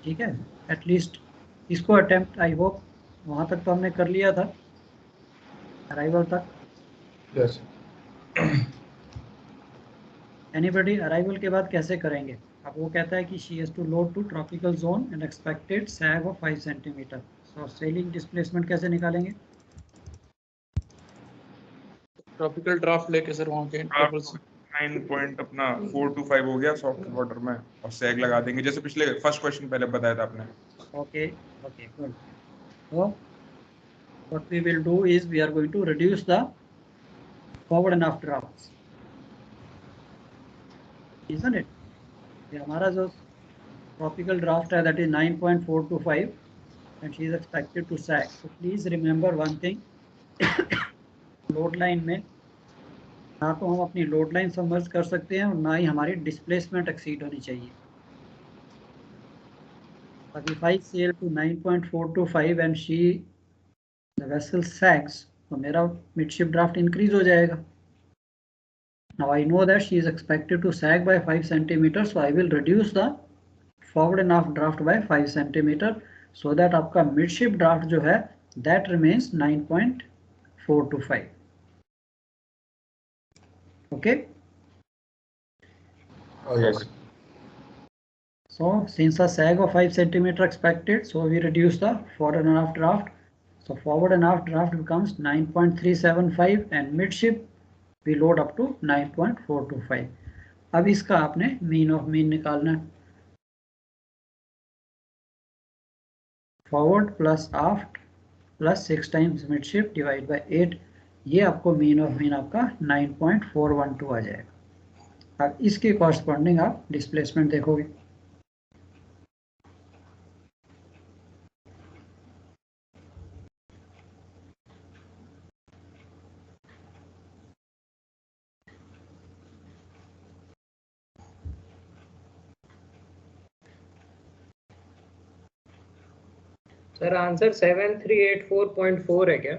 ठीक है, एटलीस्ट इसको अटेम्प्ट, आई होप वहां तक तो हमने कर लिया था, अराइवल तक। यस। एनीबडी अराइवल के बाद कैसे करेंगे? अब वो कहता है कि she has to load to tropical zone and expected sag of 5 centimetre. So sailing displacement कैसे निकालेंगे? ट्रॉपिकल ड्राफ्ट लेके सर वहाँ के इंटरवल से 9 पॉइंट अपना 4 to 5 हो गया सॉफ्ट वाटर में, और सैग लगा देंगे जैसे पिछले फर्स्ट क्वेश्चन पहले बताया था आपने। Okay okay good. So what we will do is we are going to reduce the forward and aft drafts, isn't it? ये हमारा जो tropical draft है that is 9.425 and she is expected to sag. So please remember one thing, load line में ना तो हम अपनी load line submerge कर सकते हैं और ना ही हमारी डिस्प्लेसमेंट एक्सीड होनी चाहिए। But if I sail to 9.425 and the vessel sags, तो मेरा midship draft increase हो जाएगा। Now I know that she is expected to sag by 5 centimeters, so I will reduce the forward and aft draft by 5 centimeter, so that आपका midship draft जो है that remains 9.425. Okay. Oh yes. So since a sag of 5 centimeter expected, so we reduce the forward and aft draft. So forward and aft draft becomes 9.375 and midship we load up to 9.425. अब इसका आपने mean of mean निकालना है। Forward plus aft plus 6 times midship divide by 8, ये आपको mean of mean आपका 9.412 आ जाएगा। अब इसके कॉरस्पॉन्डिंग आप डिस्प्लेसमेंट देखोगे। सर आंसर 7384.4 है क्या?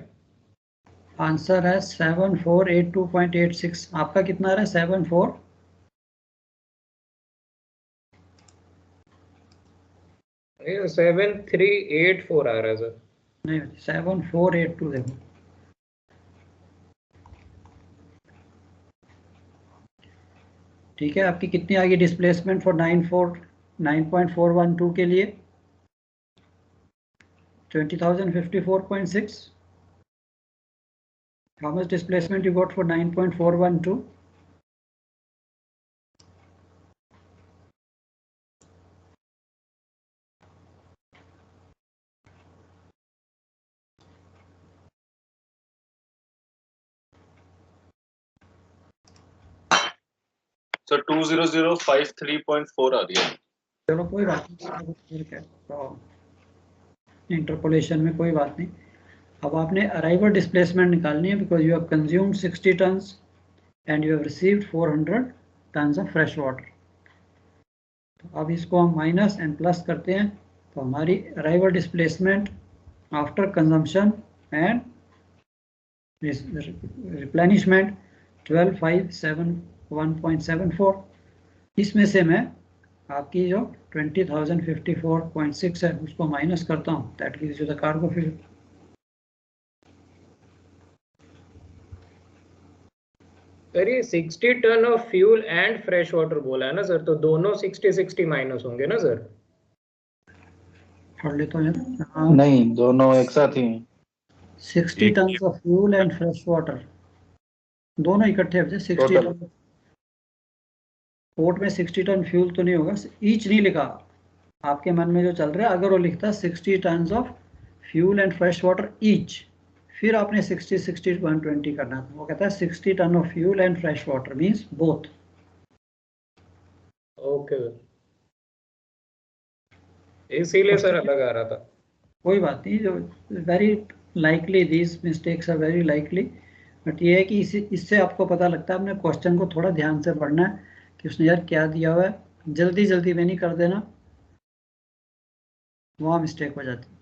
आंसर है 7482.86। आपका कितना आ रहा है? 74 7384 आ रहा है सर। नहीं, 7482 देखो। ठीक है, आपकी कितनी आ गई डिस्प्लेसमेंट फॉर 9.412 के लिए? 20,054.6। How much displacement you got for 9.412? Sir 20053.4 आ रही है। चलो कोई बात नहीं, इंटरपोलेशन में कोई बात नहीं। अब आपने अराइवल डिस्प्लेसमेंट निकालनी है because you have consumed 60 tons and you have received 400 tons of fresh water. तो अब इसको हम माइनस एंड प्लस करते हैं, तो हमारी arrival displacement after consumption and replenishment 12,571.74। इसमें से मैं आपकी जो 20,054.6 है उसको माइनस करता हूँ, that gives you the cargo fuel. Sir ये 60 ton of fuel and fresh water बोला है ना सर, तो दोनों 60-60 माइनस होंगे ना सर? पढ़ लेता हूँ यार। नहीं, दोनों एक साथ ही हैं। 60 ton of fuel and fresh water दोनों इकट्ठे हो जाए 60 टन। पोर्ट में 60 टन फ्यूल तो नहीं होगा, ईच नहीं लिखा आपके मन में जो चल रहा है। अगर वो लिखता 60 ton of fuel and fresh water each, फिर आपने 60-60-120 करना था। वो कहता है 60 ton of fuel and fresh water means both. Okay, इसीलिए सर अलग आ रहा था। कोई बात नहीं, जो very likely these mistakes are very likely, but ये है कि इससे आपको पता लगता है अपने क्वेश्चन को थोड़ा ध्यान से पढ़ना है कि उसने यार क्या दिया हुआ है। जल्दी जल्दी में नहीं कर देना, वहाँ मिस्टेक हो जाती है।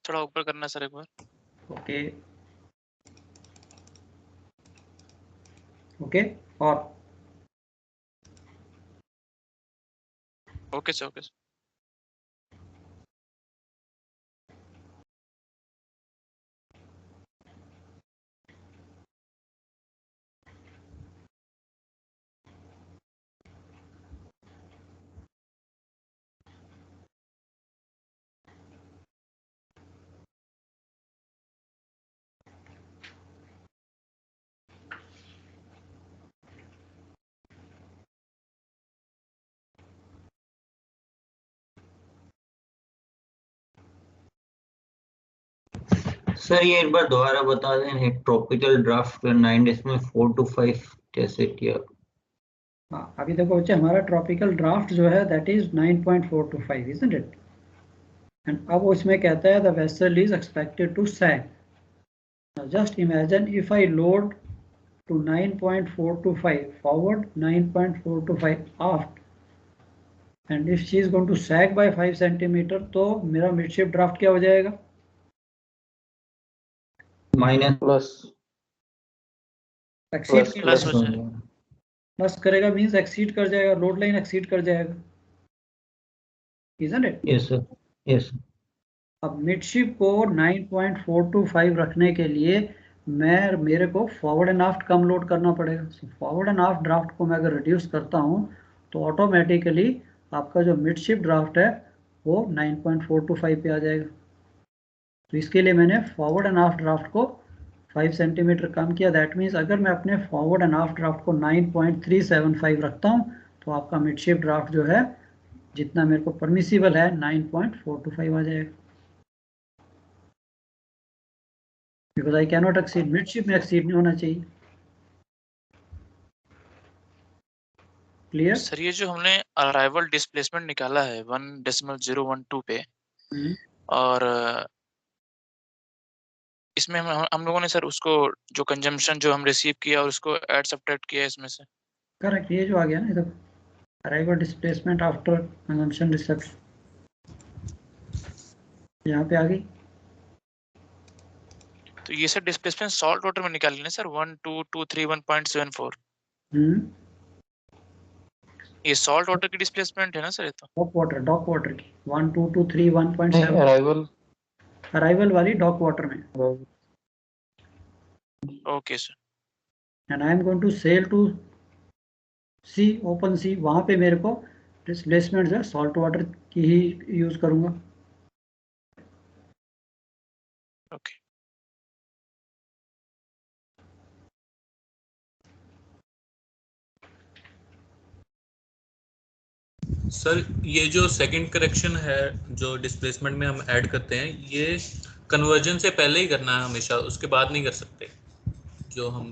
थोड़ा ऊपर करना सर एक बार। ओके ओके और okay sir, okay sir. Sir ये एक बार दोबारा बता दें, एक ट्रॉपिकल ड्राफ्ट 9 डेज में 4 to 5 कैसे किया? हाँ, अभी देखो बच्चे हमारा ट्रॉपिकल ड्राफ्ट जो है that is 9.425 isn't it? And अब वो इसमें कहता है the vessel is expected to sag. Just imagine if I load to 9.425 forward, 9.425 aft, and if she is going to sag by 5 centimeter, तो मेरा मिडशिप ड्राफ्ट क्या हो जाएगा? माइनस प्लस एक्सीड प्लस हो जाएगा। प्लस करेगा मींस एक्सीड कर जाएगा, लोड लाइन एक्सीड कर जाएगा, isn't it? Yes sir, yes. अब मिडशिप को 9.425 रखने के लिए मेरे को फॉरवर्ड एंड आफ्ट कम लोड करना पड़ेगा. So forward and aft draft को मैं अगर रिड्यूस करता हूँ तो ऑटोमेटिकली आपका जो मिडशिप ड्राफ्ट है वो 9.425 पे आ जाएगा. तो इसके लिए मैंने फॉरवर्ड एंड आफ्ट ड्राफ्ट को 5 सेंटीमीटर कम किया. दैट मीन्स अगर मैं अपने फॉरवर्ड एंड आफ्ट ड्राफ्ट को 9.375 रखता हूँ तो आपका मिडशिप ड्राफ्ट जो है जितना मेरे को परमिसिबल है 9.425 आ जाएगा. Because I cannot exceed, midship में exceed नहीं होना चाहिए. Clear? सर ये जो हमने अराइवल डिस्प्लेसमेंट निकाला है 1.012 पे, और इसमें हम लोगों ने सर उसको जो कंजम्पशन जो हम रिसीव किया और उसको ऐड सब्ट्रैक्ट किया इसमें से. करेक्ट, ये जो आ गया ना इधर arrival displacement after consumption reception, यहाँ पे आ गई. तो ये सर डिस्प्लेसमेंट सॉल्ट वाटर में निकाली ना सर 12231.74. ये सॉल्ट वाटर की डिस्प्लेसमेंट है ना सर? ये तो डॉक वाटर की 12231.7 अराइवल अराइवल वाली डॉक वाटर में. Okay sir. And I am going to sail to sea, open sea, वहाँ पे मेरे को डिस्प्लेसमेंट जो है सॉल्ट वाटर की ही यूज करूँगा. ओके. सर ये जो सेकंड करेक्शन है जो डिस्प्लेसमेंट में हम ऐड करते हैं, ये कन्वर्जन से पहले ही करना है हमेशा, उसके बाद नहीं कर सकते? जो हम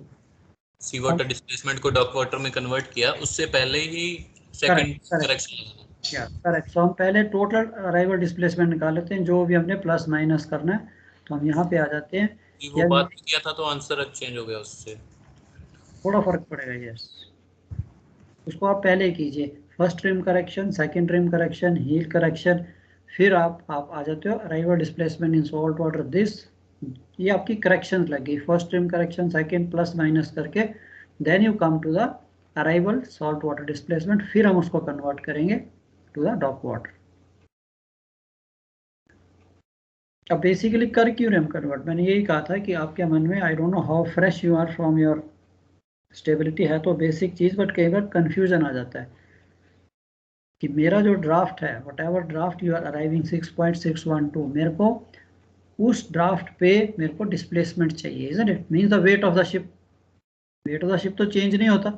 सी वाटर डिस्प्लेसमेंट को डॉक वाटर में कन्वर्ट किया उससे पहले ही सेकंड करेक्शन लगाना है? करेक्ट. सो हम पहले टोटल अराइवल डिस्प्लेसमेंट निकाल लेते हैं जो भी हमने प्लस माइनस करना है. तो हम यहाँ पे आ जाते हैं. वो बात किया था तो आंसर चेंज हो गया उससे, थोड़ा फर्क पड़ेगा. यस, उसको आप पहले कीजिए. First trim correction, second trim correction, heel correction, फिर आप आ जाते हो arrival displacement in salt water. This ये आपकी करेक्शन लगी. First trim correction, second plus minus करके then you come to the arrival salt water displacement. फिर हम उसको कन्वर्ट करेंगे टू द डॉक वाटर. अब बेसिकली कर क्यों रहे हम कन्वर्ट? मैंने यही कहा था कि आपके मन में I don't know how fresh you are from your stability है तो बेसिक चीज़, बट कई बार कन्फ्यूजन आ जाता है कि मेरा जो ड्राफ्ट है whatever draft you are arriving 6.612, मेरे को उस ड्राफ्ट पे मेरे को डिस्प्लेसमेंट चाहिए. Isn't it? Means the weight of the ship. Weight of the ship तो चेंज नहीं होता.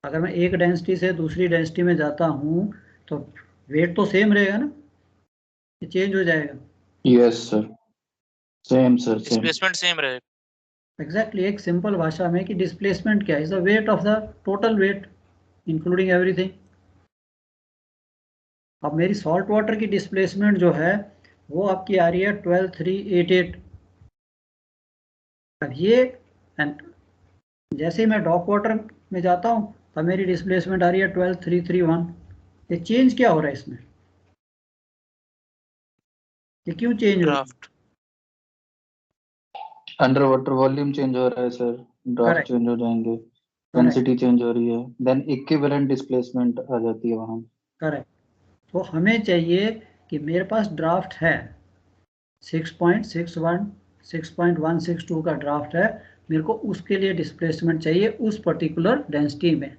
अगर मैं एक डेंसिटी से दूसरी डेंसिटी में जाता हूँ तो वेट तो सेम रहेगा ना, ये चेंज हो जाएगा? Yes sir, same sir, same. Displacement same रहेगा. एग्जैक्टली. एक सिंपल भाषा में कि डिस्प्लेसमेंट क्या है? Is the weight of the total weight including everything. अब मेरी सॉल्ट वाटर की डिस्प्लेसमेंट जो है वो आपकी आ रही है 12388. अब ये एंड जैसे ही मैं डॉक वाटर में जाता हूँ तब मेरी डिस्प्लेसमेंट आ रही है 12331. ये चेंज क्या हो रहा है इसमें? ये क्यों चेंज हो? Draft under water volume change हो रहा है सर, ड्राफ्ट Correct. चेंज हो जाएंगे, डेंसिटी चेंज हो रही है, देन इक्विवेलेंट डिस्प्लेसमेंट आ जाती है वहां। करेक्ट। तो हमें चाहिए कि मेरे पास ड्राफ्ट है 6.61 6.162 का ड्राफ्ट है, मेरे को उसके लिए डिस्प्लेसमेंट चाहिए उस पर्टिकुलर डेंसिटी में।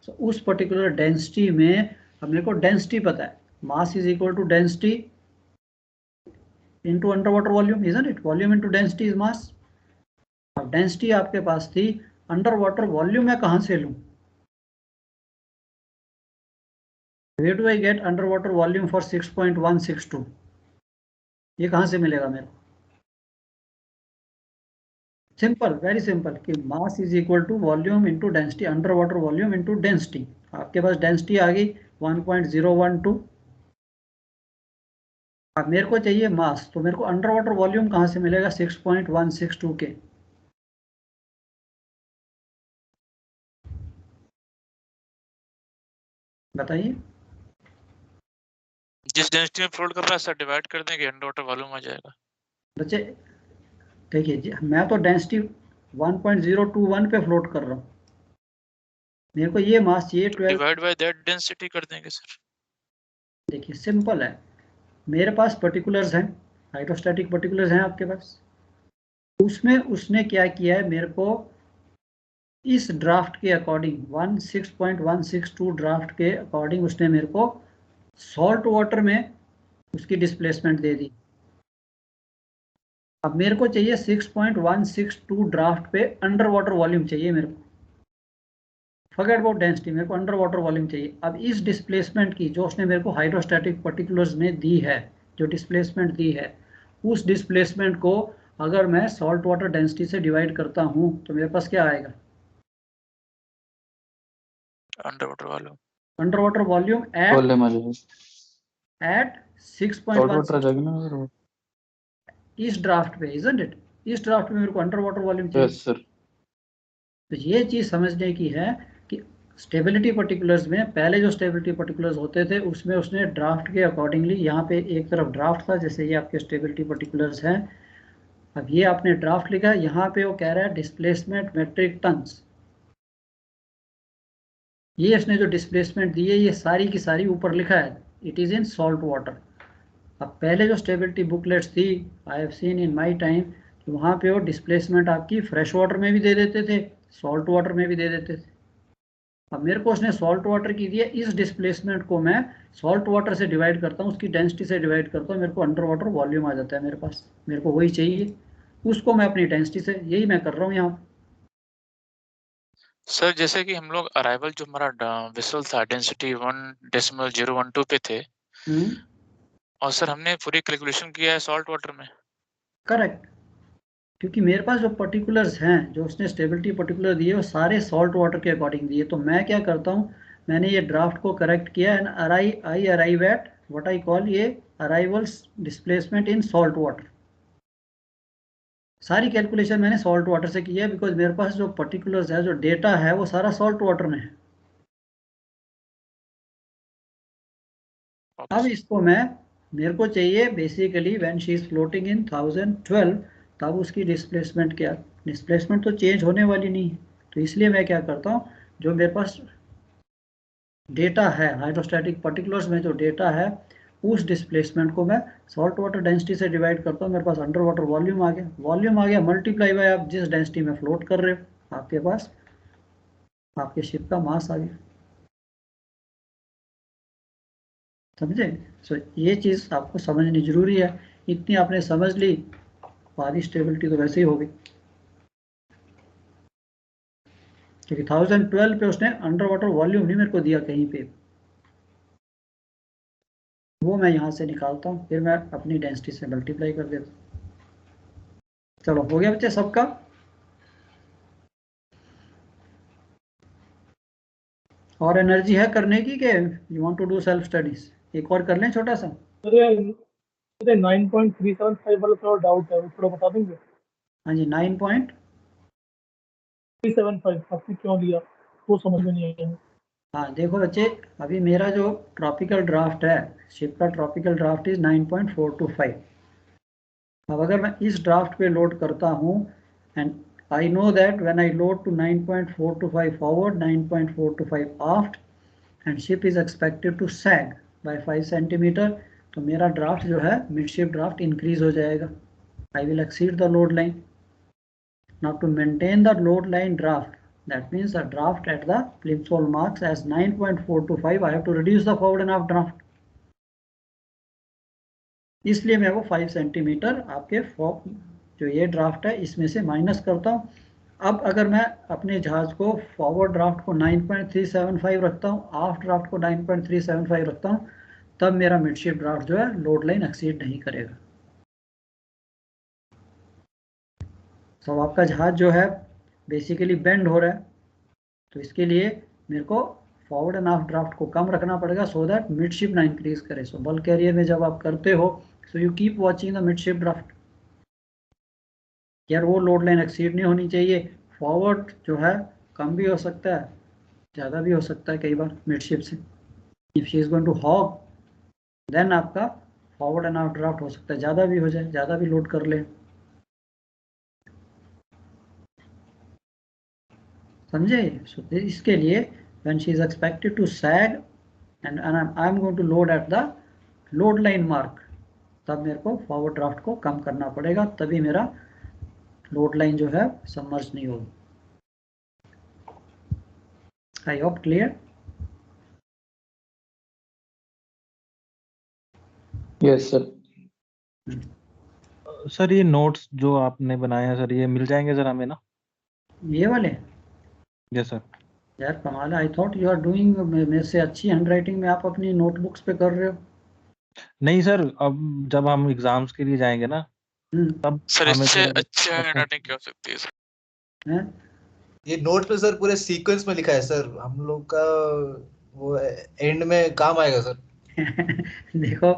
तो उस पर्टिकुलर डेंसिटी में अब मेरे को डेंसिटी पता है, mass is equal to density into under water volume, isn't it? Volume into density is mass. अब डेंसिटी आपके पास थी, अंडर वाटर वॉल्यूम मैं कहां से लूं? Where do I get underwater volume for 6.162? ये कहां से मिलेगा मेरे को? सिंपल, वेरी सिंपल, कि mass is equal to volume into density, under water volume into density. आपके पास डेंसिटी आ गई 1.012। अब मेरे को चाहिए मास, तो मेरे को अंडर वाटर वॉल्यूम कहां से मिलेगा 6.162 के? बताइए। जिस डेंसिटी में फ्लोट कर रहा है सर डिवाइड कर देंगे, अंडर वाटर वॉल्यूम आ जाएगा। बच्चे देखिए, मैं तो डेंसिटी 1.021 पे फ्लोट कर रहा हूँ, मेरे को ये मास चाहिए 12। डिवाइड बाय दैट डेंसिटी कर देंगे सर। देखिए सिंपल है, मेरे पास पर्टिकुलर्स हैं, हाइड्रोस्टैटिक पर्टिकुलर्स हैं आपके पास, उसमें उसने क्या किया है, मेरे को इस ड्राफ्ट के अकॉर्डिंग 6.162 ड्राफ्ट के अकॉर्डिंग उसने मेरे को सॉल्ट वाटर में उसकी डिस्प्लेसमेंट दे दी। अब मेरे को चाहिए 6.162 ड्राफ्ट पे अंडर वाटर वॉल्यूम चाहिए मेरे को, फॉरगेट अबाउट डेंसिटी, मेरे को अंडर वाटर वॉल्यूम चाहिए। अब इस डिस्प्लेसमेंट की जो उसने मेरे को हाइड्रोस्टैटिक पर्टिकुलर्स में दी है, जो डिस्प्लेसमेंट दी है, उस डिस्प्लेसमेंट को अगर मैं सॉल्ट वाटर डेंसिटी से डिवाइड करता हूं तो मेरे पास क्या आएगा? Under water volume. Under water volume volume आ जाएगा, एट सॉल्ट वाटर आ 6.1 जाएगा ना सर। इस ड्राफ्ट पे, इजंट इट? इस ड्राफ्ट में मेरे को अंडर वाटर वॉल्यूम चाहिए। Yes sir. तो ये चीज समझने की है कि स्टेबिलिटी पर्टिकुलर्स में पहले जो स्टेबिलिटी पर्टिकुलर्स होते थे उसमें उसने ड्राफ्ट के अकॉर्डिंगली, यहाँ पे एक तरफ ड्राफ्ट था, जैसे ये आपके स्टेबिलिटी पर्टिकुलर्स हैं, अब ये आपने ड्राफ्ट लिखा, यहाँ पे वो कह रहा है डिस्प्लेसमेंट मेट्रिक टन्स, ये इसने जो डिस्प्लेसमेंट दी है ये सारी की सारी ऊपर लिखा है, it is in salt water. अब पहले जो स्टेबिलिटी बुकलेट्स थी, I have seen in my time, कि वहाँ पे वो डिस्प्लेसमेंट आपकी फ्रेश वाटर में भी दे देते थे, सॉल्ट वाटर में भी दे देते थे। अब मेरे को उसने सॉल्ट वाटर की दी है, इस डिस्प्लेसमेंट को मैं सॉल्ट वाटर से डिवाइड करता हूँ, उसकी डेंसिटी से डिवाइड करता हूँ, मेरे को अंडर वाटर वॉल्यूम आ जाता है मेरे पास, मेरे को वही चाहिए, उसको मैं अपनी डेंसिटी से, यही मैं कर रहा हूँ यहाँ। सर जैसे कि हम लोग अराइवल जो हमारा विसल था डेंसिटी 1.012 पे थे, और सर हमने पूरी कैलकुलेशन किया है सॉल्ट वाटर में। करेक्ट, क्योंकि मेरे पास जो पर्टिकुलर्स हैं, जो उसने स्टेबिलिटी पर्टिकुलर दिए, वो सारे सॉल्ट वाटर के अकॉर्डिंग दिए। तो मैं क्या करता हूँ, मैंने ये ड्राफ्ट को करेक्ट किया and I arrive at what I call ये arrivals displacement in salt water. सारी कैलकुलेशन मैंने सॉल्ट वाटर से की है, बिकॉज मेरे पास जो पर्टिकुलर्स है, जो डेटा है, वो सारा सॉल्ट वाटर में है। अब इसको मेरे को चाहिए basically when she is floating इन 1012, तब उसकी डिस्प्लेसमेंट क्या, डिस्प्लेसमेंट तो चेंज होने वाली नहीं है, तो इसलिए मैं क्या करता हूँ, जो मेरे पास डेटा है हाइड्रोस्टैटिक पर्टिकुलर्स में, जो डेटा है, उस डिस्प्लेसमेंट को मैं सॉल्ट वाटर डेंसिटी से डिवाइड करता हूँ, मेरे पास अंडर वाटर वॉल्यूम आ गया, वॉल्यूम आ गया मल्टीप्लाई बाय आप जिस डेंसिटी में फ्लोट कर रहे हो, आपके पास आपके शिप का मास आ गया। समझे? सो ये चीज़ आपको समझनी जरूरी है, इतनी आपने समझ ली, आधी स्टेबिलिटी तो वैसे ही होगी, क्योंकि 1012 पे उसने अंडर वाटर वॉल्यूम नहीं मेरे को दिया कहीं पे, वो मैं यहाँ से निकालता हूँ, फिर मैं अपनी डेंसिटी से मल्टीप्लाई कर देता हूँ। चलो हो गया बच्चे सबका? और एनर्जी है करने की कि you want to do self studies? एक और कर लें छोटा सा। 9.375 वाला थोड़ा डाउट है, थोड़ा बता देंगे? हाँ जी, 9.375 आपने क्यों लिया वो समझ में नहीं आया। हाँ देखो बच्चे, अभी मेरा जो ट्रॉपिकल ड्राफ्ट है, शिप का ट्रॉपिकल ड्राफ्ट इज 9.425, अब अगर मैं इस ड्राफ्ट पे लोड करता हूँ and I know that when I load to 9.425 forward, 9.425 aft, and ship is expected to sag by 5 centimeter, तो मेरा ड्राफ्ट जो है मिडशिप ड्राफ्ट इंक्रीज हो जाएगा. I will exceed the load line. Now to maintain the load line draft, that means the draft at the plimsoll marks as 9.425, I have to reduce the forward and aft draft. इसलिए मैं वो 5 centimetre आपके जो ये draft है इसमें से minus करता हूँ. अब अगर मैं अपने जहाज को फॉरवर्ड ड्राफ्ट को 9.375 रखता हूँ, आफ्ट ड्राफ्ट को 9.375 रखता हूँ, तब मेरा मिडशिप ड्राफ्ट जो है लोड लाइन एक्सीड नहीं करेगा. तो आपका जहाज जो है बेसिकली बेंड हो रहा है, तो इसके लिए मेरे को फॉरवर्ड एंड आफ्ट ड्राफ्ट को कम रखना पड़ेगा सो दैट मिडशिप ना इंक्रीज करे. सो बल्क कैरियर में जब आप करते हो, so you keep watching the midship draft. यार वो लोड लाइन एक्सीड नहीं होनी चाहिए. फॉरवर्ड जो है कम भी हो सकता है, ज़्यादा भी हो सकता है कई बार मिडशिप से. If she is going to hog, then आपका फॉरवर्ड एंड आफ्ट ड्राफ्ट हो सकता है ज़्यादा भी हो जाए, ज़्यादा भी लोड कर ले. समझे? सो इसके लिए when she is expected to sag and I am going to load at the load line mark, तब मेरे को फॉरवर्ड ड्राफ्ट को कम करना पड़ेगा, तभी मेरा लोड लाइन जो है सबमर्ज नहीं होगी. I hope clear. Yes sir. Sir ये नोट्स जो आपने बनाए हैं सर, ये मिल जाएंगे सर हमें ना? ये वाले? Yes sir. यार कमाल है. I thought you are doing, मेरे से अच्छी हैंडराइटिंग में आप अपनी नोटबुक्स पे कर रहे हो. नहीं सर, अब जब हम एग्जाम्स के लिए जाएंगे ना, तब सर हमें इससे थोड़ा अच्छी हैंडराइटिंग क्या हो सकती है सर? हैं? ये नोट पे सर पूरे सीक्वेंस में लिखा है सर, हम लोग का वो एंड में काम आएगा सर. देखो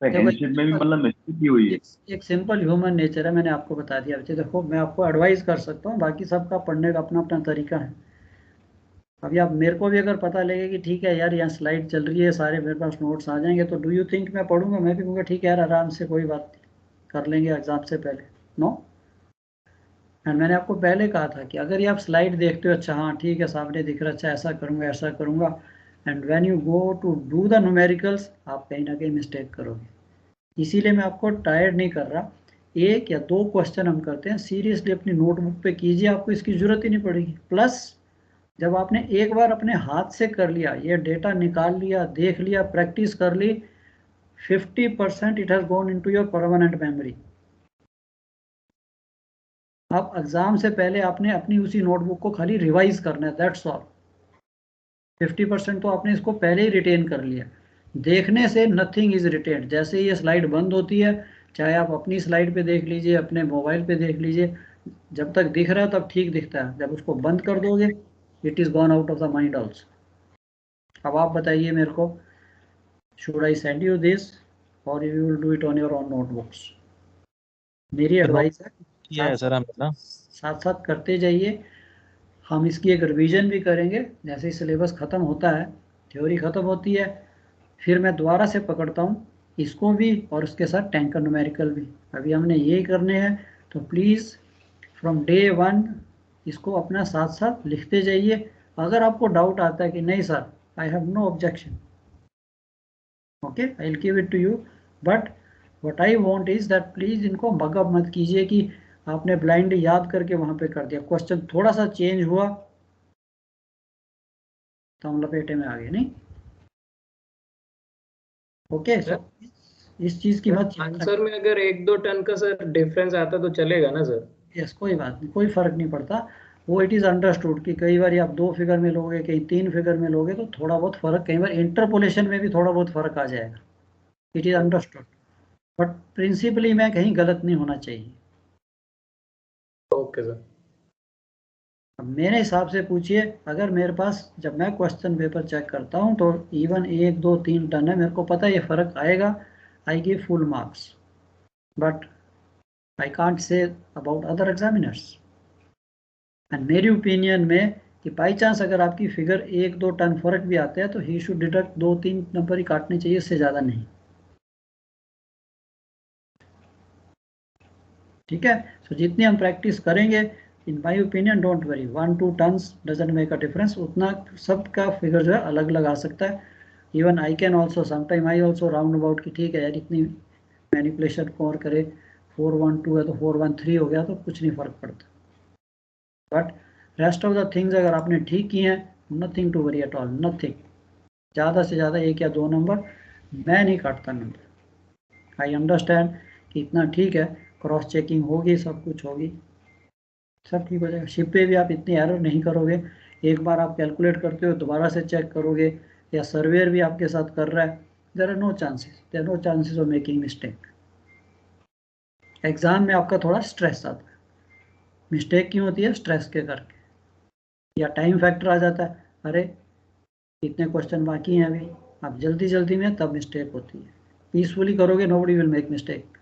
सेकंड में भी मतलब मिस्टेक की हुई है. एक सिंपल ह्यूमन नेचर है, मैंने आपको बता दिया. देखो मैं आपको एडवाइस कर सकता हूँ, बाकी सबका पढ़ने का अपना अपना तरीका है. अभी आप मेरे को भी अगर पता लगे कि ठीक है यार यहाँ स्लाइड चल रही है, सारे मेरे पास नोट्स आ जाएंगे, तो डू यू थिंक मैं पढ़ूंगा? मैं भी कहूँगा ठीक है यार आराम से, कोई बात नहीं, कर लेंगे एग्जाम से पहले. नो. एंड मैंने आपको पहले कहा था कि अगर ये आप स्लाइड देखते हो, अच्छा हाँ ठीक है सामने दिख रहा, अच्छा ऐसा करूँगा ऐसा करूँगा, and when you go to do the numericals आप कहीं ना कहीं मिस्टेक करोगे. इसीलिए मैं आपको टायर्ड नहीं कर रहा. 1 या 2 क्वेश्चन हम करते हैं, सीरियसली अपनी नोटबुक पे कीजिए, आपको इसकी जरूरत ही नहीं पड़ेगी. प्लस जब आपने एक बार अपने हाथ से कर लिया, ये डेटा निकाल लिया, देख लिया, प्रैक्टिस कर ली, 50% it has gone into your permanent memory. अब एग्जाम से पहले आपने अपनी उसी नोटबुक को खाली रिवाइज करना है, दैट्स ऑल. 50% तो आपने इसको पहले ही रिटेन कर लिया. देखने से नथिंग इज रिटेन. जैसे ये स्लाइड बंद होती है, चाहे आप अपनी स्लाइड पे देख लीजिए, अपने मोबाइल पे देख लीजिए, जब तक दिख रहा है तब ठीक दिखता है, जब उसको बंद कर दोगे it is gone out of the mind also. अब आप बताइए मेरे को, should I send you this or you will do it on your own notebooks? मेरी एडवाइस है सर हम ना साथ साथ करते जाइए. हम इसकी एक रिवीजन भी करेंगे, जैसे ही सिलेबस ख़त्म होता है, थ्योरी ख़त्म होती है, फिर मैं दोबारा से पकड़ता हूँ इसको भी और उसके साथ टैंकर न्यूमेरिकल भी. अभी हमने ये करने हैं, तो प्लीज़ फ्रॉम डे 1 इसको अपना साथ साथ लिखते जाइए. अगर आपको डाउट आता है कि नहीं sir I have no objection, okay I will give it to you, but what I want is that please इनको मगअप मत कीजिए कि आपने ब्लाइंड याद करके वहां पे कर दिया, क्वेश्चन थोड़ा सा चेंज हुआ तो हम लपेटे में आ गए. नहीं ओके. सो इस चीज की मत आंसर में अगर 1-2 टन का सर डिफरेंस आता तो चलेगा ना सर? यस, कोई बात नहीं, कोई फर्क नहीं पड़ता. वो इट इज अंडरस्टूड कि कई बार आप 2 फिगर में लोगे, कहीं 3 फिगर में लोगे, तो थोड़ा बहुत फर्क, कई बार इंटरपोलेशन में भी थोड़ा बहुत फर्क आ जाएगा. It is understood, but principally मैं कहीं गलत नहीं होना चाहिए. Okay sir. अब मेरे हिसाब से पूछिए, अगर मेरे पास जब मैं क्वेश्चन पेपर चेक करता हूं तो इवन 1, 2, 3 टन है, मेरे को पता है ये फर्क आएगा, I give full marks, but I can't say about other examiners. And मेरी ओपिनियन में कि बाई चांस अगर आपकी फिगर 1-2 टन फर्क भी आता है तो ही शुड डिडक्ट 2-3 नंबर ही काटने चाहिए, इससे ज़्यादा नहीं. ठीक है। सो जितनी हम प्रैक्टिस करेंगे, in my opinion don't worry, 1-2 turns doesn't make a difference, उतना सबका फिगर जो है अलग अलग आ सकता है। Even I can also sometime I also round about की ठीक है यार इतनी मैनिपुलेशन कौन करे, 4-1-2 है तो 4-1-3 हो गया तो कुछ नहीं फर्क पड़ता। But rest of the things अगर आपने ठीक की हैं, nothing to worry at all, nothing. ज़्यादा से ज़्यादा 1 या 2 नंबर, मैं नहीं काटता नंबर। आई अंडरस्टैंड कि इतना ठीक है, क्रॉस चेकिंग होगी, सब कुछ होगी, सब ठीक हो जाएगा। शिप पे भी आप इतनी एरर नहीं करोगे, एक बार आप कैलकुलेट करते हो दोबारा से चेक करोगे, या सर्वेयर भी आपके साथ कर रहा है, there are no chances of making mistake. Exam में आपका थोड़ा स्ट्रेस आता है, मिस्टेक क्यों होती है, स्ट्रेस के करके, या टाइम फैक्टर आ जाता है, अरे इतने क्वेश्चन बाकी हैं अभी, आप जल्दी जल्दी में तब मिस्टेक होती है। पीसफुली करोगे नोबडी विल मेक मिस्टेक।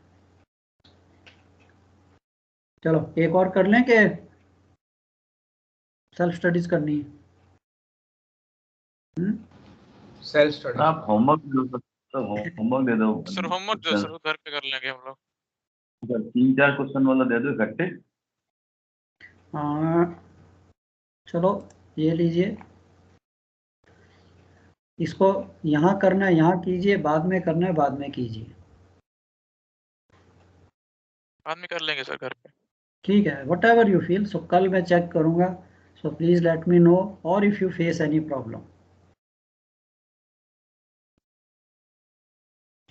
चलो एक और कर लें कि सेल्फ स्टडीज करनी है? Self study. आप होमवर्क दे दो, होमवर्क दे दो सर होमवर्क दो सर, घर पे कर लेंगे हम लोग। 3-4 क्वेश्चन वाला दे दो इकट्ठे। हाँ चलो ये लीजिए, इसको यहाँ करना है यहाँ कीजिए, बाद में करना है बाद में कीजिए। बाद में कर लेंगे सर घर पे। ठीक है, whatever you feel. So कल मैं चेक करूँगा, so please let me know, or if you face any problem.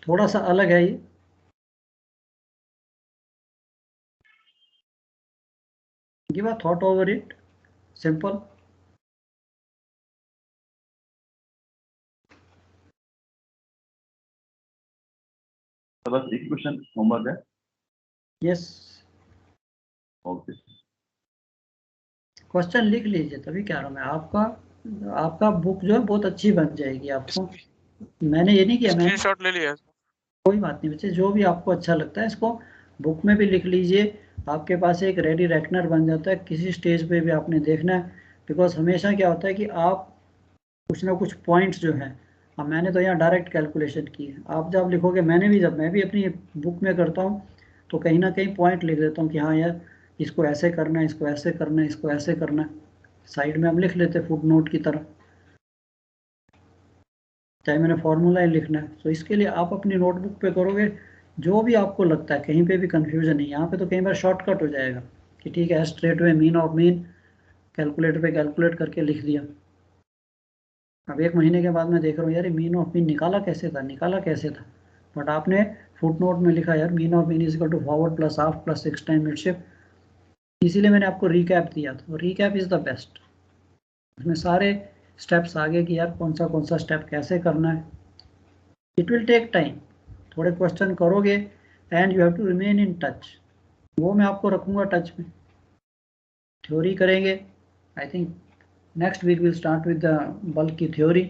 थोड़ा सा अलग है ये, give a thought over it, simple. तो बस एक क्वेश्चन होमवर्क है। Yes, okay. क्वेश्चन लिख लीजिए, तभी कह रहा हूँ मैं, आपका बुक जो है बहुत अच्छी बन जाएगी आपको। मैंने ये नहीं किया, मैं स्क्रीनशॉट ले लिया। कोई बात नहीं बच्चे, जो भी आपको अच्छा लगता है इसको बुक में भी लिख लीजिए, आपके पास एक रेडी रेकनर बन जाता है, किसी स्टेज पे भी आपने देखना है। बिकॉज हमेशा क्या होता है कि आप कुछ ना कुछ पॉइंट्स जो हैं, अब मैंने तो यहाँ डायरेक्ट कैलकुलेशन की है, आप जब लिखोगे, जब मैं भी अपनी बुक में करता हूँ तो कहीं ना कहीं पॉइंट लिख देता हूँ कि हाँ यार इसको ऐसे करना है, इसको ऐसे करना है, इसको ऐसे करना है, साइड में हम लिख लेते हैं फुट नोट की तरह, चाहे मैंने फॉर्मूला ही लिखना है। तो इसके लिए आप अपनी नोटबुक पे करोगे, जो भी आपको लगता है, कहीं पे भी कंफ्यूजन नहीं। यहाँ पे तो कई बार शॉर्टकट हो जाएगा कि ठीक है straight way mean of mean calculator पे कैलकुलेट करके लिख दिया। अब 1 महीने के बाद मैं देख रहा हूँ यार मीन ऑफ मीन निकाला कैसे था, बट आपने फुट नोट में लिखा यार mean of mean is equal to forward plus half plus 6 time midship. इसीलिए मैंने आपको रिकैप दिया था, और रिकैप इज द बेस्ट, उसमें सारे स्टेप्स आगे कि यार कौन सा स्टेप कैसे करना है। इट विल टेक टाइम, थोड़े क्वेश्चन करोगे and you have to remain in touch, वो मैं आपको रखूँगा टच में। थ्योरी करेंगे, I think next week will start with the bulk की थ्योरी।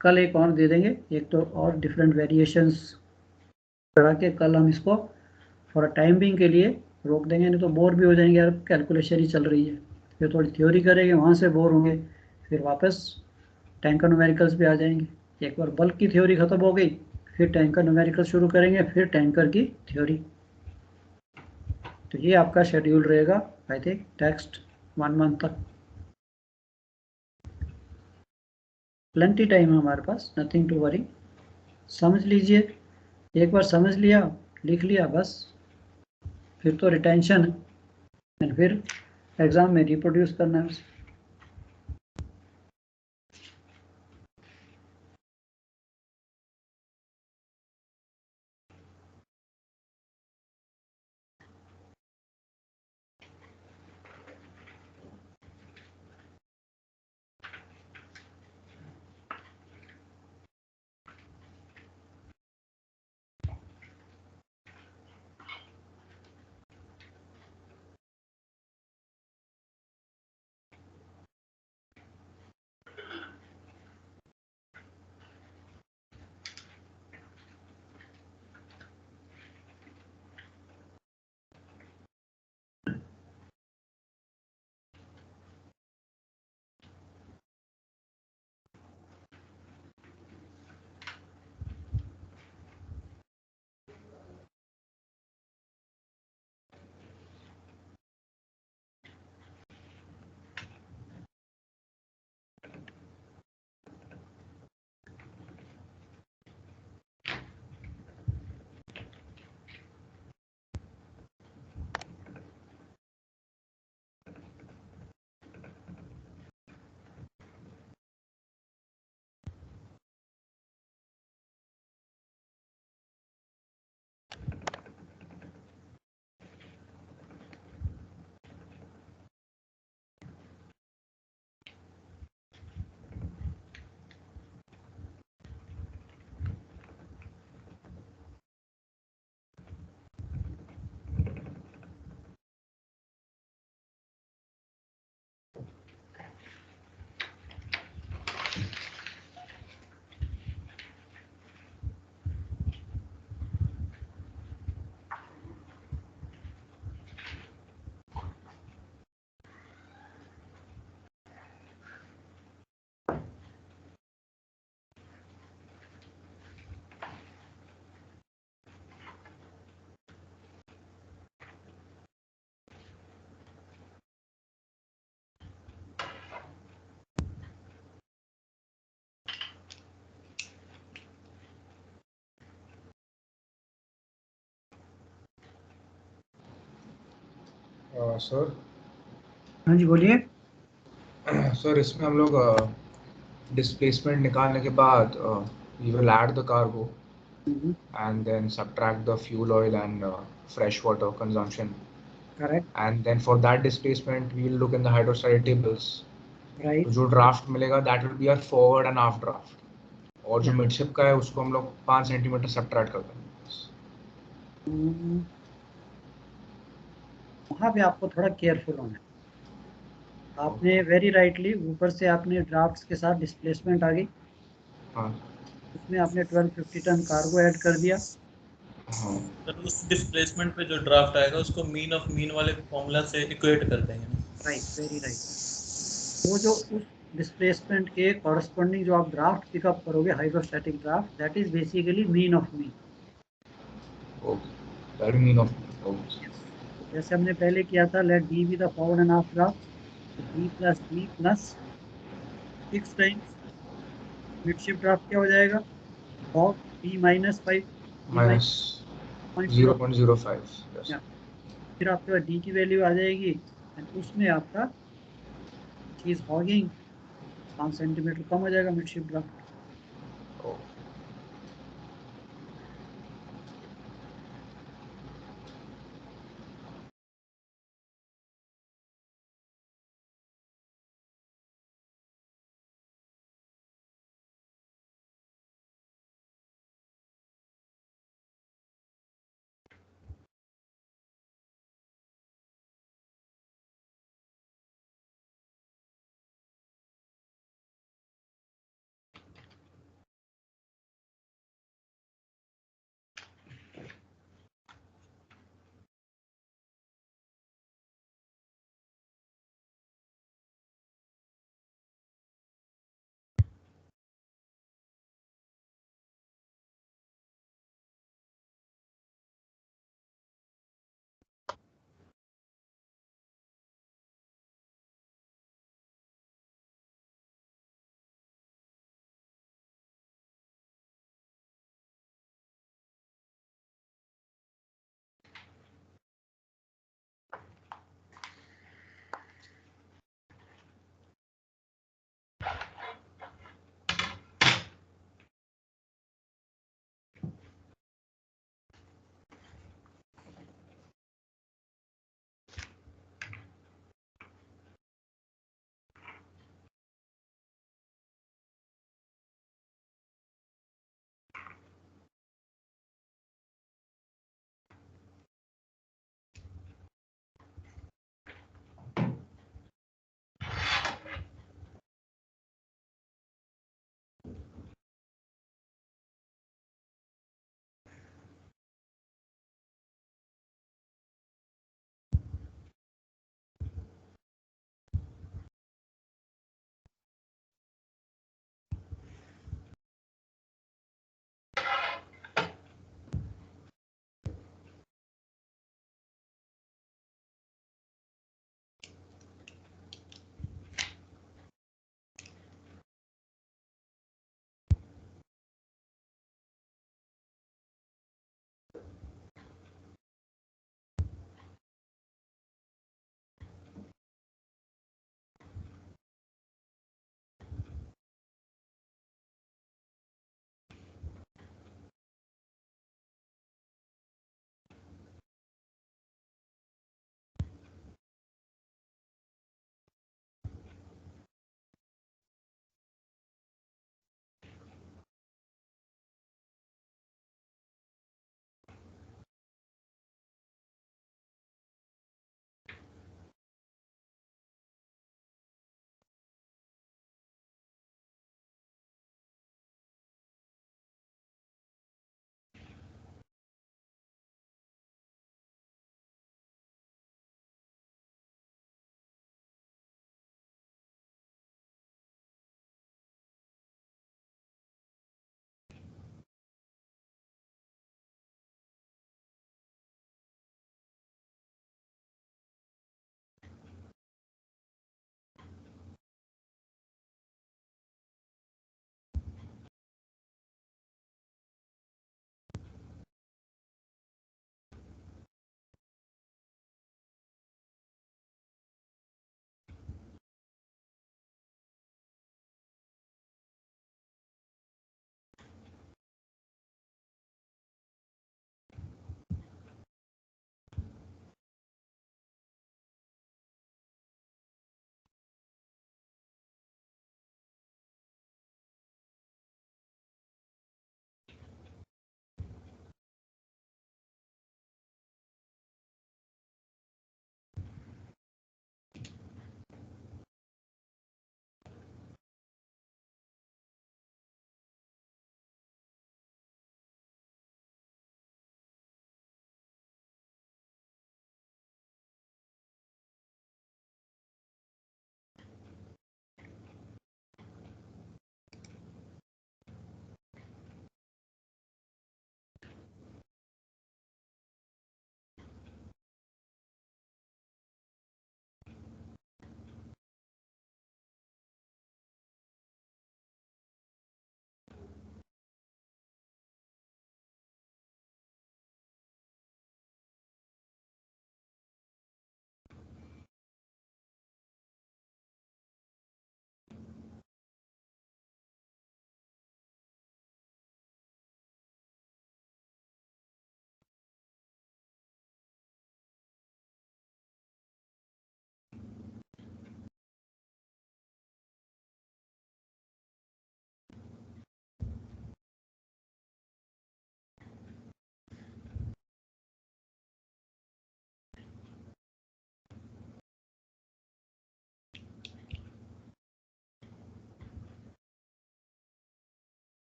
कल एक और दे देंगे, एक तो और डिफरेंट वेरिएशंस करा के कल हम इसको फॉर अ टाइम बिंग के लिए रोक देंगे, नहीं तो बोर भी हो जाएंगे यार, कैलकुलेशन ही चल रही है। फिर थोड़ी थ्योरी करेंगे, वहाँ से बोर होंगे, फिर वापस टैंकर न्यूमेरिकल्स पे आ जाएंगे। एक बार बल्क की थ्योरी खत्म हो गई, फिर टैंकर न्यूमेरिकल शुरू करेंगे, फिर टैंकर की थ्योरी। तो ये आपका शेड्यूल रहेगा आई थिंक नेक्स्ट 1 मंथ तक। प्लेंटी टाइम है हमारे पास, नथिंग टू वरी। समझ लीजिए, एक बार समझ लिया, लिख लिया, बस फिर तो रिटेंशन है, एंड फिर एग्जाम में रिप्रोड्यूस करना है उसे। सर हाँ जी बोलिए। सर इसमें हम लोग डिस्प्लेसमेंट निकालने के बाद we will add the cargo and then subtract the fuel oil and fresh water consumption. Correct. And then for that displacement we will look in the hydrostatic tables. Right. तो जो draft मिलेगा that will be our forward and aft draft. और जो midship का है उसको हम लोग 5 सेंटीमीटर सब्ट्रैक्ट कर देंगे। वहाँ पे आपको थोड़ा केयरफुल होना है। आपने वेरी राइटली ऊपर से आपने ड्राफ्ट्स के साथ डिस्प्लेसमेंट आ गई, हाँ उसमें आपने 1250 टन कार्गो ऐड कर दिया। हाँ सर उस डिस्प्लेसमेंट पे जो ड्राफ्ट आएगा उसको मीन ऑफ मीन वाले फॉर्मूला से इक्वेट कर देंगे ना। Right, very right. वो जो उस डिस्प्लेसमेंट के कॉरस्पॉन्डिंग जो आप ड्राफ्ट पिकअप करोगे hydrostatic draft, that is basically mean of mean. Okay, that mean of जैसे हमने पहले किया था, let D be the forward and after draft, D plus D plus 6 times midship draft क्या हो जाएगा, ऑफ बी माइनस 5 माइनस 0.05। फिर आपके पास डी की वैल्यू आ जाएगी एंड उसमें आपका चीज हॉगिंग 5 सेंटीमीटर कम हो जाएगा मिडशिप ड्राफ्ट।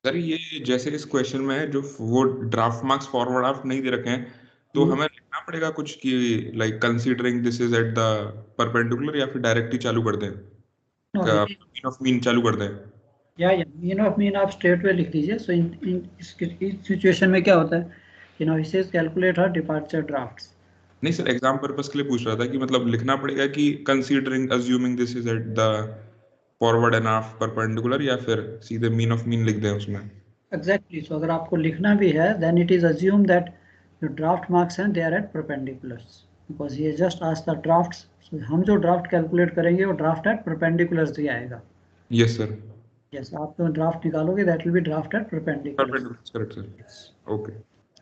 सर ये जैसे इस क्वेश्चन में है जो वो ड्राफ्ट मार्क्स फॉरवर्ड ड्राफ्ट नहीं दे रखे हैं तो हमें लिखना पड़ेगा कुछ कि like considering this is at the perpendicular या फिर डायरेक्टली चालू कर दें मीन ऑफ मीन चालू कर दें या मीन ऑफ मीन आप स्ट्रेट वे लिख दीजिए. सो इस सिचुएशन में क्या होता है, you know, it says calculate her departure drafts. नहीं सर एग्जाम पर्पस के लिए पूछ रहा था कि मतलब लिखना पड़ेगा कि considering assuming this is at the forward and half perpendicular या फिर सीधे मीन ऑफ मीन लिख दें उसमें. एग्जैक्टली. सो अगर आपको लिखना भी है then it is assume that जो ड्राफ्ट मार्क्स हैं they are at perpendiculars, because ये just ask the drafts. So हम जो ड्राफ्ट कैलकुलेट करेंगे वो ड्राफ्ट एट परपेंडिकुलर्स ही आएगा. Yes sir. यस, आप जो ड्राफ्ट निकालोगे that will be draft at perpendiculars. Correct sir. Okay.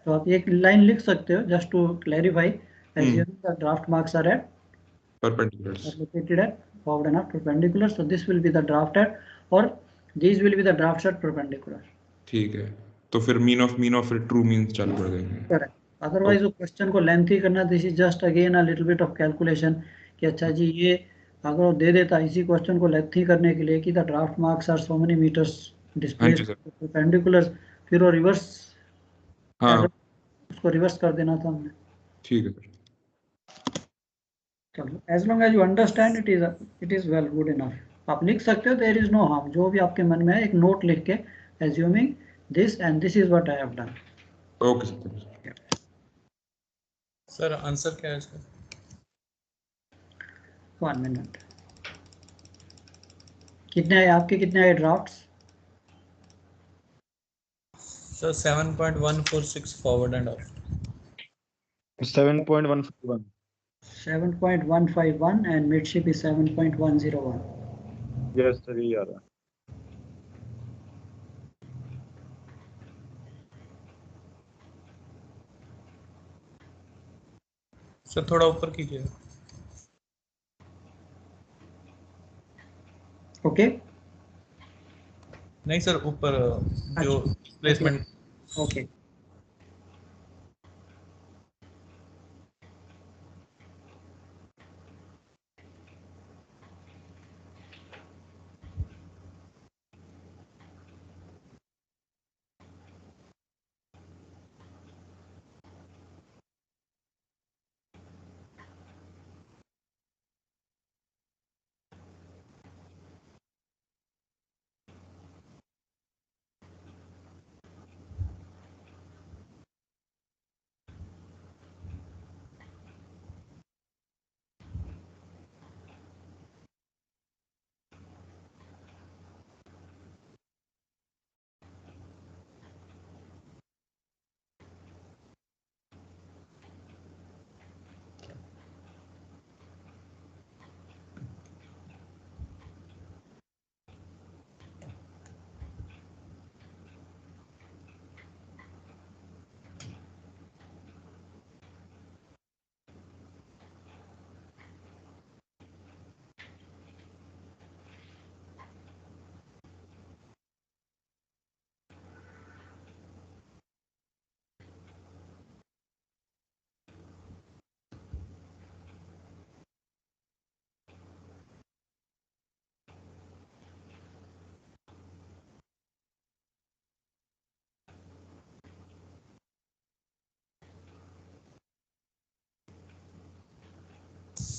तो आप एक लाइन लिख सकते हो just to clarify, assuming the draft marks are at perpendiculars located at forward and aft perpendicular. So this will be the draft at, or these will be the drafts at perpendicular. ठीक है. तो फिर mean of true means चालू कर देंगे. Correct. Otherwise वो question को lengthy करना, this is just again a little bit of calculation कि अच्छा जी ये अगर वो दे देता इसी क्वेश्चन को लेंथी करने के लिए कि the draft marks are so many metres displaced perpendicular, फिर वो रिवर्स उसको रिवर्स कर देना था हमने. ठीक है sir. As long as you understand it is well good enough. आप लिख सकते हो, there is no harm. जो भी आपके मन में है एक नोट लिख के assuming this and this is what I have done. Okay sir. Sir answer क्या है इसका? 1 minute. कितने आए आपके, कितने आए drafts? Sir 7.146 forward end of. 7.151. 7.151 and midship is 7.101. Yes sir ये आ रहा है. सर थोड़ा ऊपर कीजिए. ओके. नहीं सर ऊपर जो placement. Okay.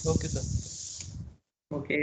Okay sir. Okay.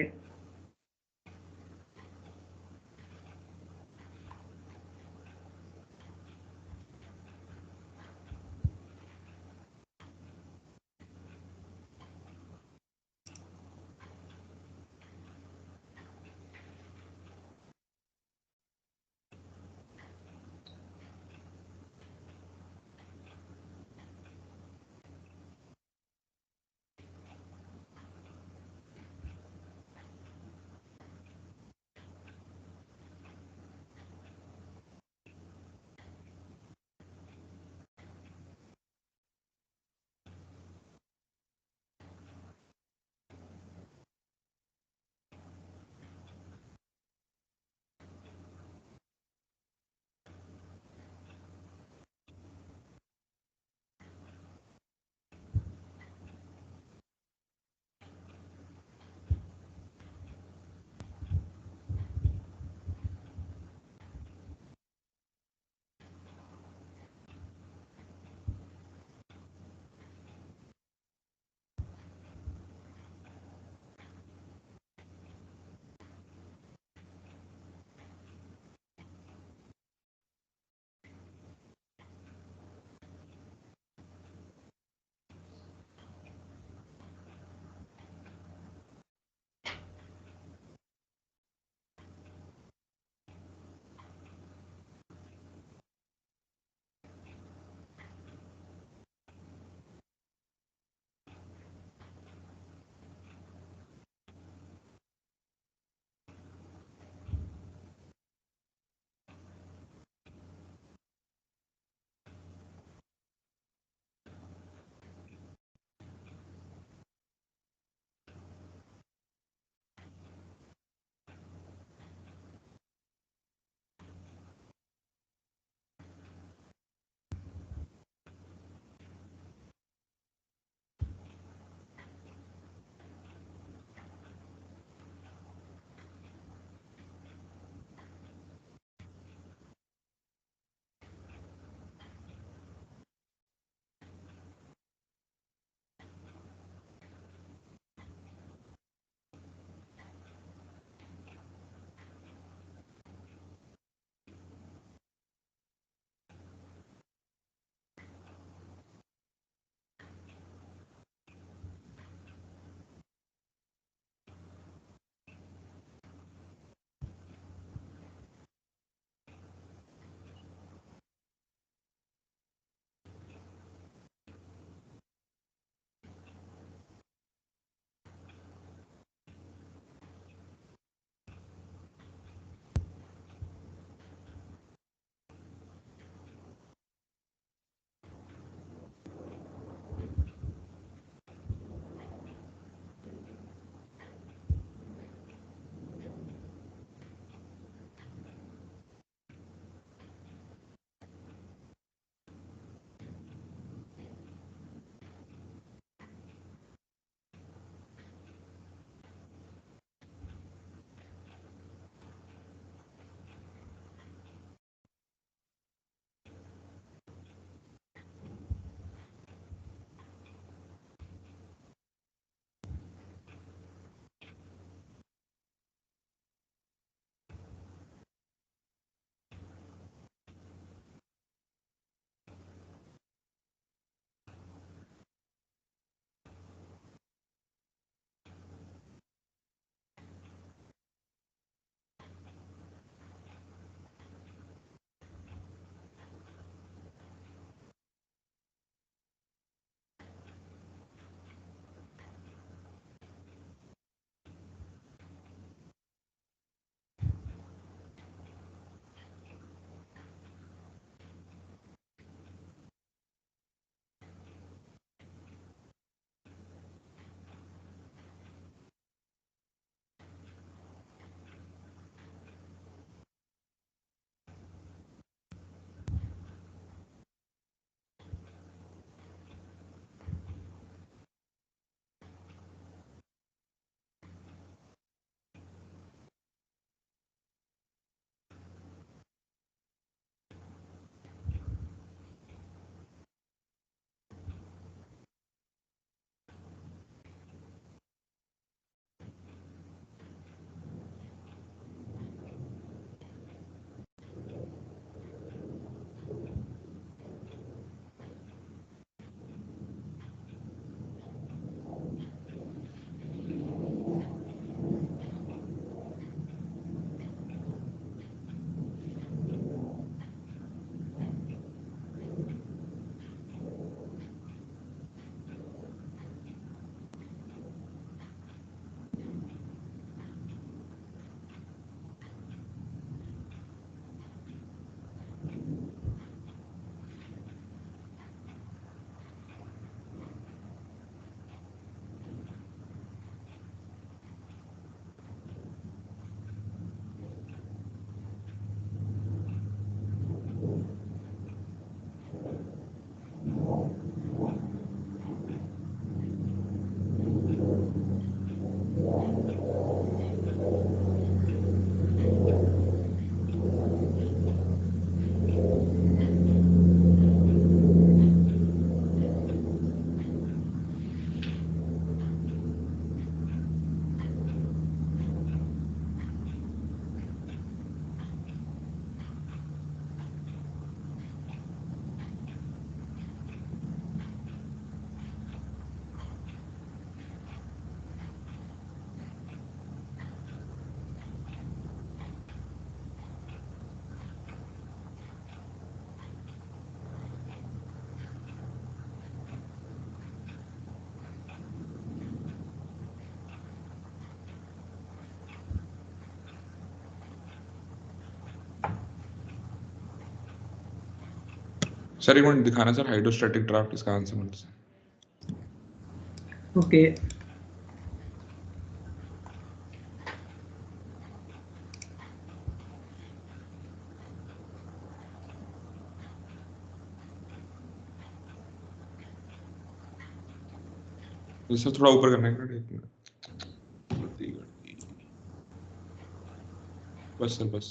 Sir एक मिनट दिखाना सर, हाइड्रोस्टैटिक ड्राफ्ट इसका आंसर मिलता है। ओके सर थोड़ा ऊपर करने का बस सर बस।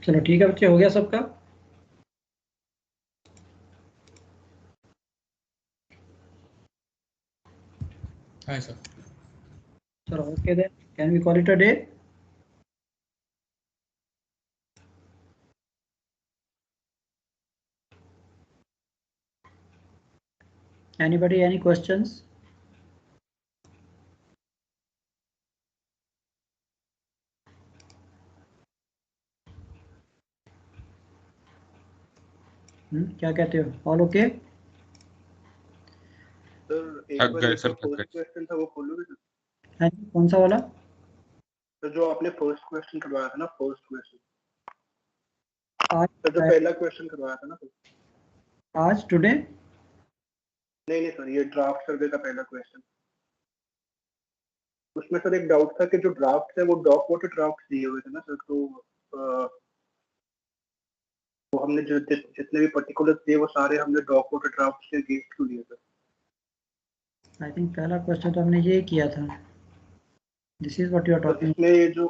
चलो ठीक है बच्चे, हो गया सबका? हाँ सर। चलो okay then, can we call it a day? Anybody, any questions? क्या कहते हो? All okay? सर एक बार जो फर्स्ट क्वेश्चन था वो खोलोगे सर? हाँ जी, कौन सा वाला? तो जो आपने फर्स्ट क्वेश्चन करवाया था ना, फर्स्ट क्वेश्चन आज तो जो पहला क्वेश्चन करवाया था ना सर, आज टुडे? नहीं सर, ये ड्राफ्ट सर्वे का पहला क्वेश्चन। उसमें सर एक डाउट था कि जो ड्राफ्ट है वो डॉक वाटर ड्राफ्ट दिए हुए थे ना सर, तो हमने जो जितने भी पर्टिकुलर्स दिए वो सारे हमने डॉक वाटर ड्राफ्ट से अगेंस्ट क्यों लिए सर? आई थिंक पहला क्वेश्चन तो हमने ये किया था। This is what you are talking. इसमें ये जो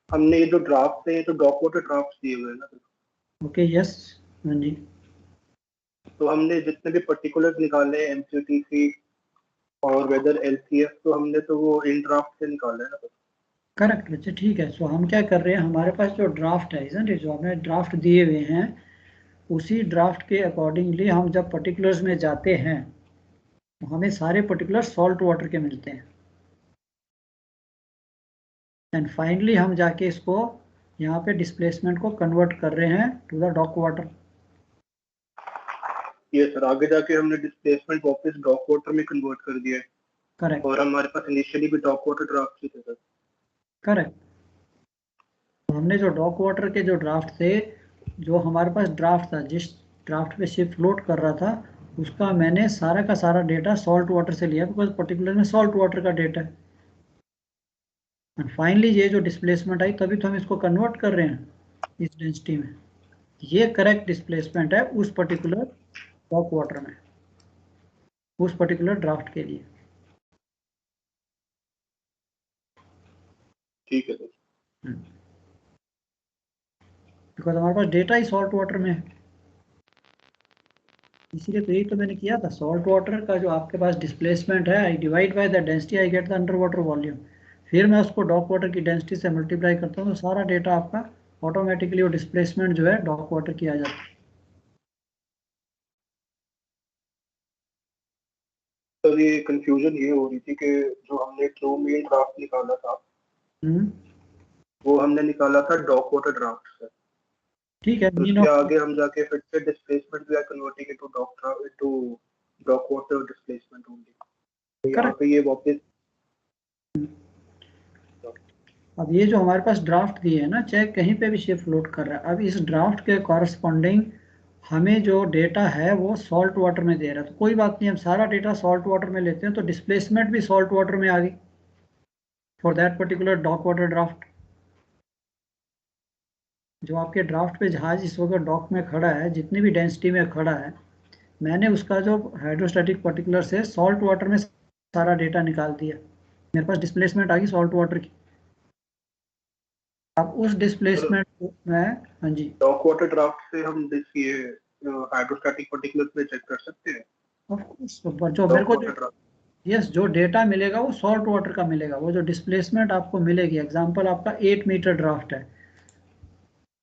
हमने ये जो ड्राफ्ट है तो डॉक वाटर ड्राफ्ट दिए हुए हैं ना सर। ओके यस जी। तो हमने जितने भी पर्टिकुलर्स निकाले एमसीटीसी और वेदर एलसीएफ, तो हमने तो वो इन ड्राफ्ट से निकाला है ना सर। करेक्ट बच्चे, ठीक है। सो हम क्या कर रहे हैं, हमारे पास जो ड्राफ्ट है जो हमने ड्राफ्ट दिए हुए हैं, उसी ड्राफ्ट के अकॉर्डिंगली हम जब पर्टिकुलर्स में जाते हैं तो हमें सारे पर्टिकुलर सॉल्ट वाटर के मिलते हैं, एंड फाइनली हम जाके इसको यहाँ पे डिस्प्लेसमेंट को कन्वर्ट कर रहे हैं टू द डॉक वाटर। ये सर आगे जाके हमने डिस्प्लेसमेंट वापस डॉक वाटर में कन्वर्ट कर दिया है। करेक्ट। और हमारे पास इनिशियली भी डॉक वाटर ड्राफ्ट थे सर। करेक्ट। तो हमने जो डॉक वाटर के जो ड्राफ्ट थे, जो हमारे पास ड्राफ्ट था, जिस ड्राफ्ट पे शिप फ्लोट कर रहा था, उसका मैंने सारा का सारा डेटा सॉल्ट वाटर से लिया, बिकॉज पर्टिकुलर में सॉल्ट वाटर का डेटा है। एंड फाइनली ये जो डिस्प्लेसमेंट आई, तभी तो हम इसको कन्वर्ट कर रहे हैं इस डेंसिटी में। ये करेक्ट डिस्प्लेसमेंट है उस पर्टिकुलर डॉक वाटर में, उस पर्टिकुलर ड्राफ्ट के लिए। ठीक है सर। बिकॉज हमारे पास डेटा ही सॉल्ट वाटर में है, इसीलिए तो यही तो मैंने किया था। सॉल्ट वाटर का जो आपके पास डिस्प्लेसमेंट है, I divide by the density, I get the under water volume, फिर मैं उसको डॉक वाटर की डेंसिटी से मल्टीप्लाई करता हूँ, तो सारा डेटा आपका ऑटोमेटिकली वो डिस्प्लेसमेंट जो है डॉक वाटर की आ जाता है। सर ये कंफ्यूजन ये हो रही थी कि जो हमने ट्रू मेन ड्राफ्ट निकाला था, वो हमने निकाला था डॉक वाटर ड्राफ्ट से। ठीक है, तो उसके आगे हम जाके फिर से displacement we are converting into dock water displacement only. यहाँ पे ये वापस अब ये जो हमारे पास ड्राफ्ट दिए है ना, चाहे कहीं पे भी शिप फ्लोट कर रहा है, अब इस ड्राफ्ट के कॉरस्पॉन्डिंग हमें जो डेटा है वो सॉल्ट वाटर में दे रहा है। तो कोई बात नहीं, हम सारा डेटा सॉल्ट वाटर में लेते हैं, तो डिस्प्लेसमेंट भी सॉल्ट वाटर में आ गई for that particular dock water draft. जो आपके ड्राफ्ट पे जहाज इस वक्त डॉक में खड़ा है, जितनी भी डेंसिटी में खड़ा है, मैंने उसका जो हाइड्रोस्टैटिक पर्टिकुलर से सॉल्ट वाटर में सारा डेटा निकाल दिया, मेरे पास डिस्प्लेसमेंट आ गई सॉल्ट वाटर की। अब उस डिस्प्लेसमेंट में, हाँ जी, डॉक वाटर ड्राफ्ट से हम ये हाइड्रोस्टैटिक पर्टिकुलर्स में चेक कर सकते हैं। ऑफ कोर्स, जो मेरे को यस जो डेटा मिलेगा वो सॉल्ट वाटर का मिलेगा। वो जो डिस्प्लेसमेंट आपको मिलेगी, एग्जांपल आपका 8 मीटर ड्राफ्ट है,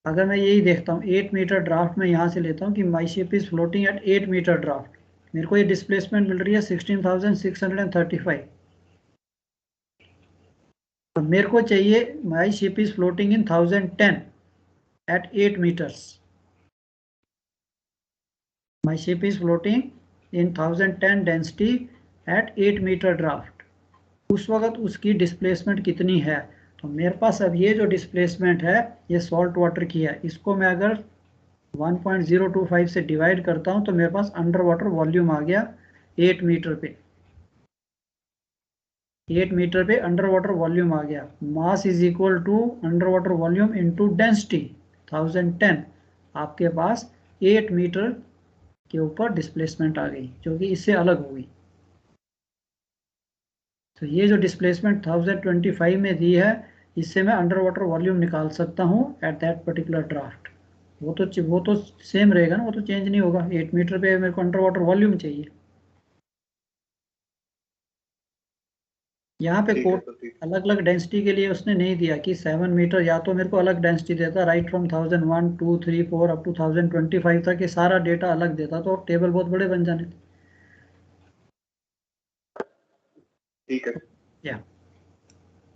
अगर मैं यही देखता हूँ 8 मीटर ड्राफ्ट में यहाँ से लेता हूँ कि my ship is floating at 8 metre draft, मेरे को ये डिस्प्लेसमेंट मिल रही है 16,635। तो मेरे को चाहिए my ship is floating in 1010 at 8 metres. My ship is floating in 1010 density at 8 metre draft. उस वक्त उसकी डिस्प्लेसमेंट कितनी है? तो मेरे पास अब ये जो डिस्प्लेसमेंट है ये सॉल्ट वाटर की है, इसको मैं अगर 1.025 से डिवाइड करता हूं तो मेरे पास अंडर वाटर वॉल्यूम आ गया 8 मीटर पे। 8 मीटर पे अंडर वाटर वॉल्यूम आ गया। Mass is equal to under water volume into density 1010। आपके पास 8 मीटर के ऊपर डिस्प्लेसमेंट आ गई, जो कि इससे अलग होगी। तो ये जो डिस्प्लेसमेंट 1025 में दी है, इससे मैं अंडर वाटर वॉल्यूम निकाल सकता हूँ एट दैट पर्टिकुलर ड्राफ्ट। वो तो सेम रहेगा ना, वो तो चेंज नहीं होगा। 8 मीटर पे मेरे को अंडर वाटर वॉल्यूम चाहिए। यहाँ पे कोड अलग अलग डेंसिटी के लिए उसने नहीं दिया कि 7 मीटर, या तो मेरे को अलग डेंसिटी देता राइट फ्रॉम 1001 2 3 4 अप टू 1025 तक, ये सारा डेटा अलग देता तो टेबल बहुत बड़े बन जाने। ठीक है, या